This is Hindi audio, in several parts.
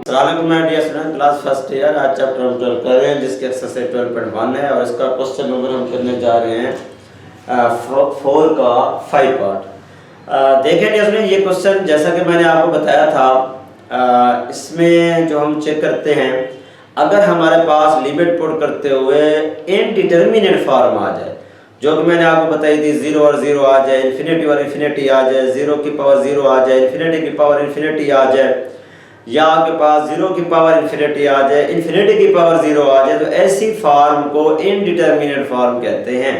Class first year. आज चैप्टर हम 12 कर रहे हैं जिसके एक्सरसाइज 12.1 है और इसका क्वेश्चन नंबर हम करने जा रहे हैं 4 का 5 पार्ट। देखें डियर, ये क्वेश्चन जैसा कि मैंने आपको बताया था, इसमें जो हम चेक करते हैं अगर हमारे पास लिमिट पुट करते हुए इनडिटर्मिनेट फॉर्म आ जाए, जो कि मैंने आपको बताई थी 0 और 0 आ जाए, इन्फिनिटी और इन्फिनिटी आ जाए, 0 की पावर 0 आ जाए, इन्फिनिटी की पावर इन्फिनिटी आ जाए, या आपके पास 0 की पावर इन्फिनिटी आ जाए, इन्फिनिटी की पावर 0 आ जाए, तो ऐसी फॉर्म को इनडिटर्मिनेट फॉर्म कहते हैं।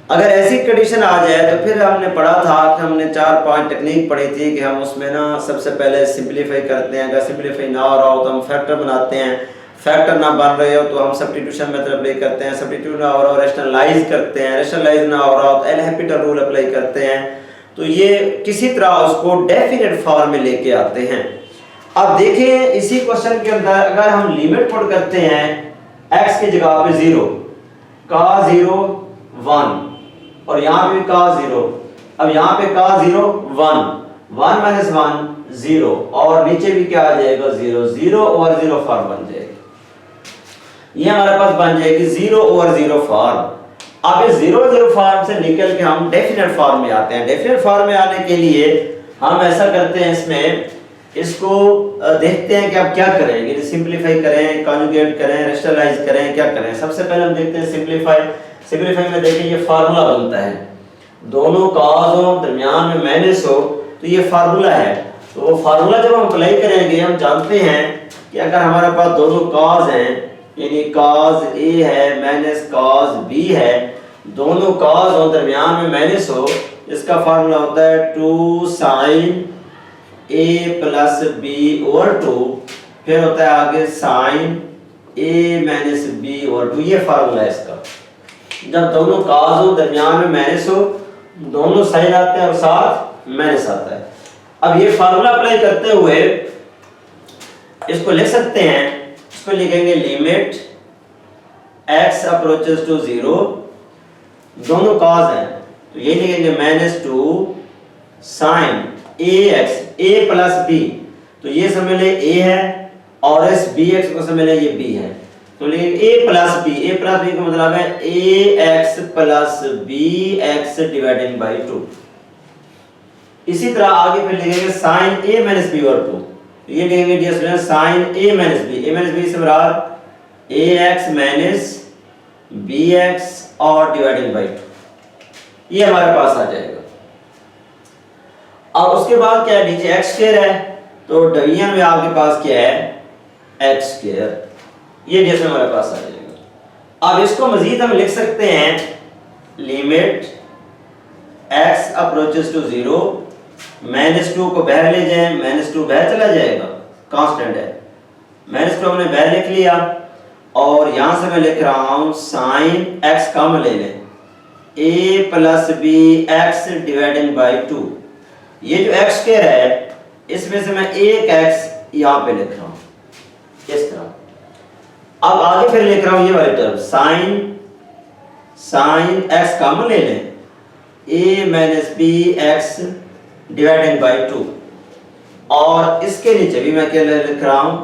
अगर ऐसी कंडीशन आ जाए तो फिर हमने पढ़ा था कि हमने 4-5 टेक्निक पढ़ी थी कि हम उसमें ना सबसे पहले सिंपलीफाई करते हैं। अगर सिंपलीफाई ना हो रहा हो तो हम फैक्टर बनाते हैं, फैक्टर ना बन रहे हो तो हम सब्स्टिट्यूशन मेथड अप्लाई करते हैं, सब्स्टिट्यूट ना हो रहा हो रैशनलाइज करते हैं, रैशनलाइज ना हो रहा हो तो एल हॉस्पिटल रूल अप्लाई करते हैं। तो ये किसी तरह उसको डेफिनेट फॉर्म में लेके आते हैं। अब देखें इसी क्वेश्चन के अंदर अगर हम लिमिट पुट करते हैं x की जगह पे 0, cos 0 1 और यहाँ पे cos 0, अब यहाँ पे cos 0 1, 1 - 1 0 और नीचे भी क्या आ जाएगा 0, 0 ओवर 0 फॉर्म बन जाएगी। ये हमारे पास बन जाएगी 0 ओवर 0 फॉर्म। अब इस 0 0 फॉर्म से निकल के हम डेफिनेट फॉर्म में आते हैं। डेफिनेट फॉर्म में आने के लिए हम ऐसा करते हैं, इसमें इसको देखते हैं कि आप क्या करें, सिंपलीफाई करें, कॉन्जुगेट करें, रैशनलाइज करें, क्या करें। सबसे पहले हम देखते हैं सिंपलीफाई। सिंपलीफाई में देखिए ये फार्मूला बनता है, दोनों कॉस हो दरमियान में माइनस हो तो ये फार्मूला है। तो वो फार्मूला जब हम अप्लाई करेंगे हम जानते हैं कि अगर हमारे पास दोनों कॉस हैं, यानी cos A है माइनस cos B है, दोनों कॉस हो दरमियान में माइनस हो, इसका फार्मूला होता है 2 sin A plus B over 2, फिर होता है आगे sin A minus B over 2। ये फार्मूला है इसका। जब दोनों cos हो दरमियान में माइनस हो, दोनों साइन आते हैं और साथ माइनस आता है। अब ये फार्मूला अप्लाई करते हुए इसको लिख सकते हैं, इसको लिखेंगे लिमिट x अप्रोचेस टू 0, दोनों cos हैं तो ये लिखेंगे -2 sin ax, a plus b, तो ये समझ ले a है और इस bx को समझ ले ये b है, तो लिखेंगे a plus b। a plus b का मतलब है ax plus bx divided by 2। इसी तरह आगे फिर लिखेंगे sin a minus b over 2, तो ये लिखेंगे dear student sin a minus b, a minus b से बराबर ax माइनस bx और डिवाइडेड बाय 2। ये हमारे पास आ जाएगा। और उसके बाद क्या है, नीचे x स्क्वायर है तो डिवीजन में आपके पास क्या है x स्क्वायर, ये जैसे हमारे पास आ जाएगा। अब इसको मजीद हम लिख सकते हैं लिमिट x अप्रोचेस टू 0, -2 को बाहर ले जाएं, -2 बाहर चला जाएगा, कांस्टेंट है, -2 हमने बाहर लिख लिया और यहां से मैं लिख रहा हूं sin x कम ले लें a plus b x divided by 2। ये जो x स्क्वायर है इसमें से मैं एक x यहां पे लिख रहा हूं इस तरह। अब आगे फिर लिख रहा हूं ये वाली टर्म sin x कम ले लें a minus b x divided by 2 और इसके नीचे भी मैं क्या लिख रहा हूं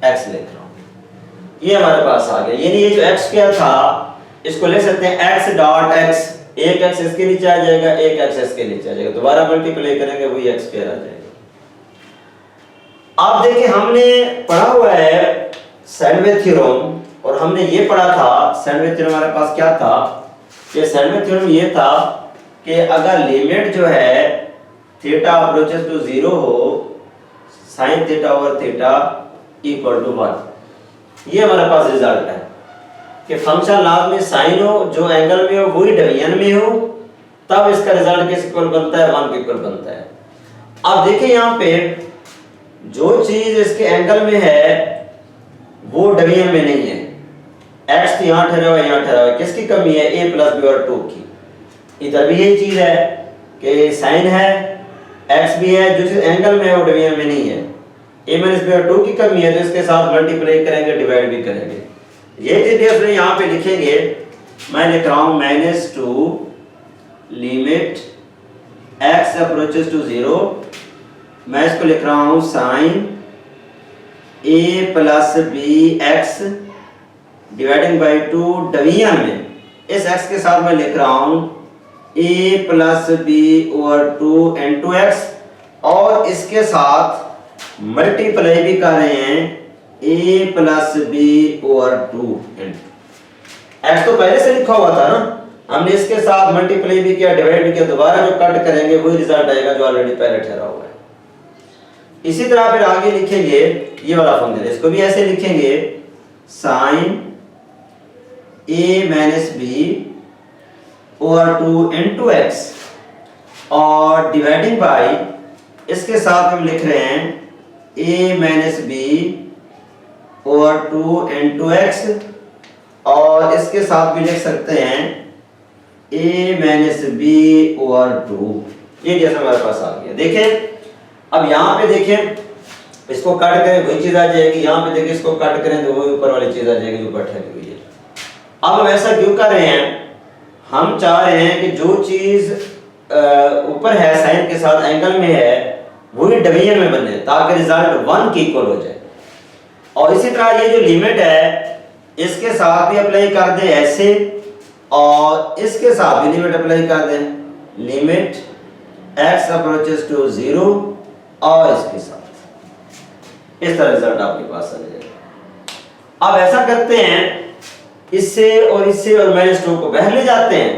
x लिख रहा हूं। ये हमारे पास आ गया, यानी ये जो x स्क्वायर था इसको ले सकते हैं x डॉट x, एक x इसके नीचे आ जाएगा, एक x इसके नीचे आ जाएगा, दोबारा मल्टीप्लाई करेंगे वही x स्क्वायर आ जाएगा। अब देखिए हमने पढ़ा हुआ है सैंडविच थ्योरम और हमने ये पढ़ा था सैंडविच थ्योरम हमारे पास क्या था कि सैंडविच थ्योरम ये था कि अगर लिमिट जो है थीटा अप्रोचेस टू 0 हो sin theta over theta equal to 1। ये हमारे पास रिजल्ट है कि फंक्शन लाजमी साइन हो, जो एंगल में हो वही डिवीजन में हो, तब इसका रिजल्ट किस इक्वल बनता है 1 के इक्वल बनता है। अब देखिए यहाँ पे जो चीज इसके एंगल में है वो डिवीजन में नहीं है, x तो यहाँ ठहरा हुआ है, यहाँ ठहरा हुआ है, किसकी कमी है a प्लस b और 2 की। इधर भी यही चीज है कि साइन है, x भी है, जो चीज एंगल में है वो डिवीजन में नहीं है, a माइनस b और 2 की कमी है तो इसके साथ मल्टीप्लाई करेंगे, डिवाइड भी करेंगे। ये चीज यहाँ पे लिखेंगे, मैं लिख रहा हूं -2 लिमिट x अप्रोचेस टू 0, मैं इसको लिख रहा हूं sin A plus B X dividing by 2 division में इस x के साथ मैं लिख रहा हूं a plus B over 2 into X और इसके साथ मल्टीप्लाई भी कर रहे हैं a plus B over 2 into X तो पहले से लिखा हुआ था ना, हमने इसके साथ मल्टीप्लाई भी किया, डिवाइड भी किया, दोबारा जो कट करेंगे वही रिजल्ट आएगा जो ऑलरेडी पहले ठहरा हुआ है। इसी तरह फिर आगे लिखेंगे ये वाला फंक्शन, इसको भी ऐसे लिखेंगे sine a minus B over 2 into X और डिवाइडिंग बाई इसके साथ हम लिख रहे हैं a minus B over 2 into X और इसके साथ भी लिख सकते हैं a माइनस बी ओवर 2। ये जैसे हमारे पास आ गया। देखें अब यहाँ पे देखें, इसको कट करें वही चीज आ जाएगी, यहाँ पे देखें इसको कट करें तो वही ऊपर वाली चीज आ जाएगी जो ऊपर ठहरी हुई है। अब हम ऐसा क्यों कर रहे हैं, हम चाह रहे हैं कि जो चीज ऊपर है साइन के साथ एंगल में है वही डिवीजन में बने ताकि रिजल्ट 1 के इक्वल हो जाए। और इसी तरह ये जो लिमिट है इसके साथ भी अप्लाई कर दें ऐसे और इसके साथ भी लिमिट अप्लाई कर दें, लिमिट x अप्रोचेस टू 0 और इसके साथ इस तरह रिजल्ट आपके पास आ जाएगा। अब ऐसा करते हैं इससे और -2 को बाहर ले जाते हैं,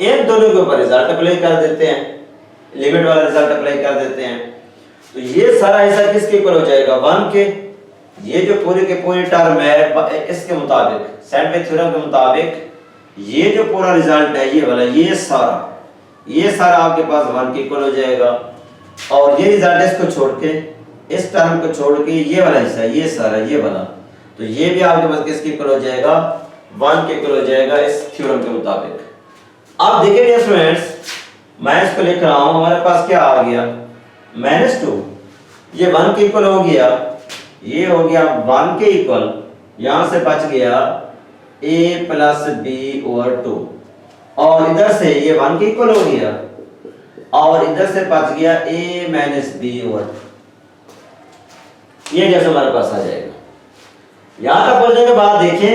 इन दोनों के ऊपर रिजल्ट अप्लाई कर देते हैं, लिमिट वाला रिजल्ट अप्लाई कर देते हैं। तो ये सारा हिस्सा किसके इक्वल हो जाएगा 1 के। ये जो पूरी के पूरी टर्म है इसके मुताबिक सैंडविच थ्योरम के मुताबिक ये जो पूरा रिजल्ट है ये वाला ये सारा आपके पास 1 के इक्वल हो जाएगा। और ये रिजल्ट इसको छोड़ के इस टर्म को छोड़ के ये वाला हिस्सा ये सारा ये वाला तो ये भी आपके पास किसके इक्वल हो जाएगा 1 के इक्वल हो जाएगा इस थ्योरम के मुताबिक। अब देखिए डियर स्टूडेंट्स मैं इसको लिख रहा हूं, हमारे पास क्या आ गया -2, ये 1 के इक्वल हो गया, ये हो गया 1 के इक्वल, यहां से बच गया a प्लस बी ओवर 2 और इधर से ये 1 के इक्वल हो गया और इधर से बच गया a माइनस बी ओवर 2। ये जैसे हमारे पास आ जाएगा। यहां तक पहुंचने के बाद देखें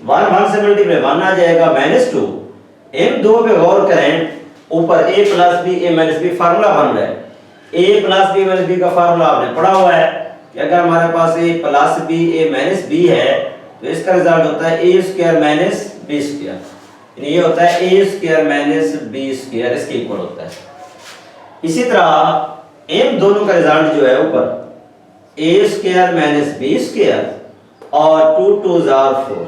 1 से मल्टीप्लाई 1 आ जाएगा -2। इन दो पे गौर करें, ऊपर a plus B a minus B formula बन रहा है। a plus B minus B का फार्मूला आपने पढ़ा हुआ है कि अगर हमारे पास a plus B a minus B है तो इसका रिजल्ट होता है a square minus b square, ये होता है a square minus b square, इसके इक्वल होता है। इसी तरह इन दोनों का रिजल्ट जो है ऊपर a square minus b square और 2 2 4,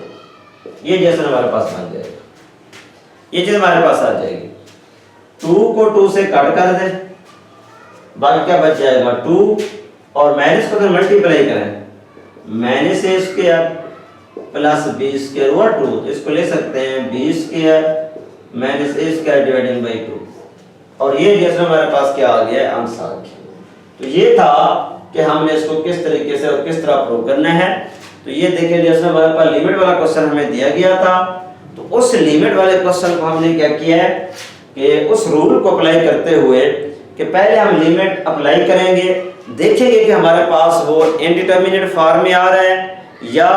ये जैसे हमारे पास बन जाएगा। ये चीज हमारे पास आ जाएगी। 2 को 2 से कट कर दें, बाकी क्या बच जाएगा 2 और माइनस को तो मल्टीप्लाई करें, minus a square plus b square over 2, तो इसको ले सकते हैं b square minus a square dividing by 2 और ये जैसे हमारे पास क्या आ गया आंसर आ गया। तो ये था कि हमने इसको किस तरीके से और किस तरह प्रूव करना है। तो ये देखिए जैसे हमारे पास लिमिट वाला क्वेश्चन हमें दिया गया था, तो उस लिमिट वाले क्वेश्चन को हमने क्या किया है कि उस रूल को अप्लाई करते हुए कि पहले हम लिमिट अप्लाई करेंगे, देखेंगे कि हमारे पास वो इनडिटरमिनेट फॉर्म में आ रहा है या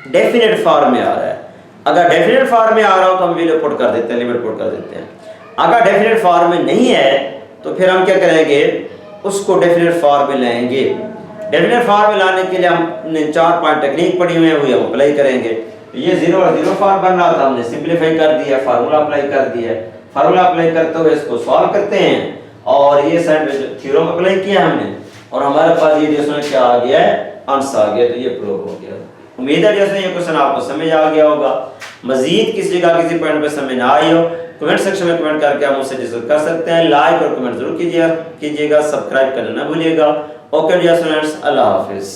डेफिनेट फॉर्म में आ रहा है। अगर डेफिनेट फॉर्म में आ रहा हो तो हम वैल्यू पुट कर देते हैं, लिमिट पुट कर देते हैं। अगर डेफिनेट फॉर्म में नहीं है तो फिर हम क्या करेंगे, उसको डेफिनेट फॉर्म में लाएंगे। डेफिनेट फॉर्म में लाने के लिए हमने 4-5 टेक्निक पढ़ी हुई है, वो हम अप्लाई करेंगे। ये 0 और 0 फॉर्म बन रहा था, हमने सिंपलीफाई कर दिया, फार्मूला अप्लाई कर दिया। फार्मूला अप्लाई करते हुए इसको सॉल्व करते हैं और ये सैंडविच थ्योरम अप्लाई किया हमने और हमारे पास ये जो क्या आ गया है आंसर आ गया। तो ये प्रूव हो गया। उम्मीद है जैसे ये क्वेश्चन आपको समझ आ गया होगा। मजीद किसी जगह किसी पॉइंट पे समझ ना आई हो कमेंट सेक्शन में कमेंट करके आप मुझसे डिस्कस कर सकते हैं। लाइक और कमेंट जरूर कीजिएगा, सब्सक्राइब करना ना भूलिएगा। ओके डियर स्टूडेंट्स, अल्लाह हाफिज।